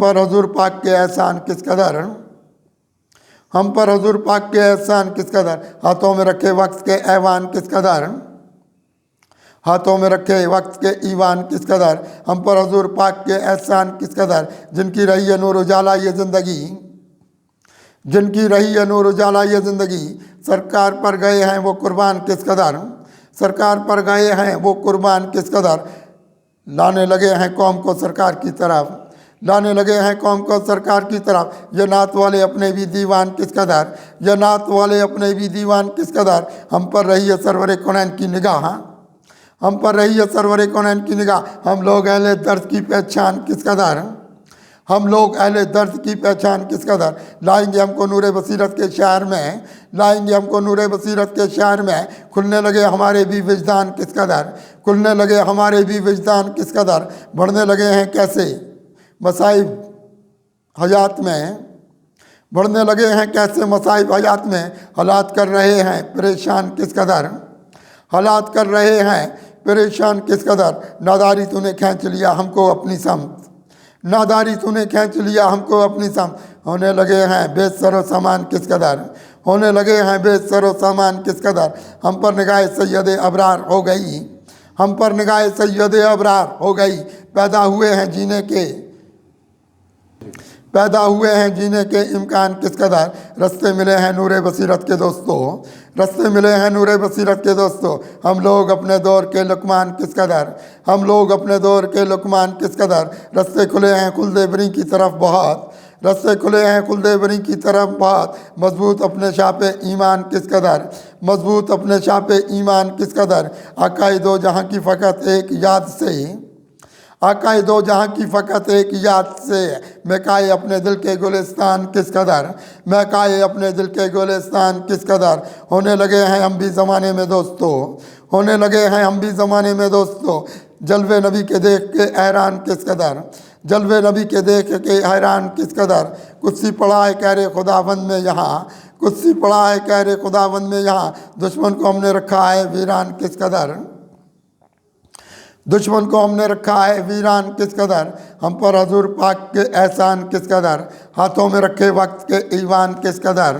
पर हुजूर पाक के एहसान किस कदर, हम पर हुजूर पाक के एहसान किस कदर, हाथों में रखे वक्त के ऐवान किस कदर, हाथों में रखे वक्त के ईवान किस कदर, हम पर हुजूर पाक के एहसान किस कदर, जिनकी रही है नूर उजाला ये ज़िंदगी, जिनकी रही है नूर उजाला ये ज़िंदगी, सरकार पर गए हैं वो कुर्बान किस कदर, सरकार पर गए हैं वो कुर्बान किस कदर, लाने लगे हैं कौम को सरकार की तरफ, लाने लगे हैं कौम को सरकार की तरफ, ये नात वाले अपने भी दीवान किस कदर, ये नात वाले अपने भी दीवान किस कदर, हम पर रही है सरवर कौनैन की निगाह, हम पर रही है सरवर कौनैन की निगाह, हम लोग अहले दर्द की पहचान किस कदर, हम लोग अहले दर्द की पहचान किस कदर, लाएंगे हमको नूरे बसीरत के शहर में, लाएंगे हमको नूरे बसीरत के शहर में, खुलने लगे हमारे भी विजदान किस कदर, खुलने लगे हमारे भी विजदान किस कदर, बढ़ने लगे हैं कैसे मसाइब हयात में, बढ़ने लगे हैं कैसे मसाइब हयात में, हालात कर रहे हैं परेशान किस कदर, हालात कर रहे हैं परेशान किस कदर, नादारी तूने खींच लिया हमको अपनी समत, नादारी तूने खींच लिया हमको अपनी समत, होने लगे हैं बेसरो सामान किस कदर, होने लगे हैं बेसरो सामान किस कदर, हम पर निगाह सैयद अबरार हो गई, हम पर निगाह सैयद अबरार हो गई, पैदा हुए हैं जीने के, पैदा हुए हैं जीने के इम्कान किस कदर, रस्ते मिले हैं नूरे बसीरत के दोस्तों, रस्ते मिले हैं नूरे बसीरत के दोस्तों, हम लोग अपने दौर के लुकमान किस कदर, हम लोग अपने दौर के लुकमान किस कदर, रस्ते खुले हैं खुल्दे बरी की तरफ बहुत, रस्ते खुले हैं खुल्दे बरी की तरफ बहुत, मजबूत अपने शापे ईमान किस कदर, मजबूत अपने शापे ईमान किस कदर, आकाए दो जहाँ की फ़कत एक याद से, आकाए दो जहाँ की फ़कत एक याद से, महकाए अपने दिल के गुलिस्तान किस कदर, महकाए अपने दिल के गुलिस्तान किस कदर, होने लगे हैं हम भी ज़माने में दोस्तों, होने लगे हैं हम भी ज़माने में दोस्तों, जलवे नबी के देख के हैरान किस कदर, जलवे नबी के देख के हैरान किस कदर, कुत्सी पड़ा है कहरे खुदाबंद में यहाँ, कुत्सी पड़ा है कहरे खुदाबंद में यहाँ, दुश्मन को हमने रखा है वीरान किस कदर, दुश्मन को हमने रखा है वीरान किस कदर, हम पर हुजूर पाक के एहसान किस कदर, हाथों में रखे वक्त के ईवान किस कदर।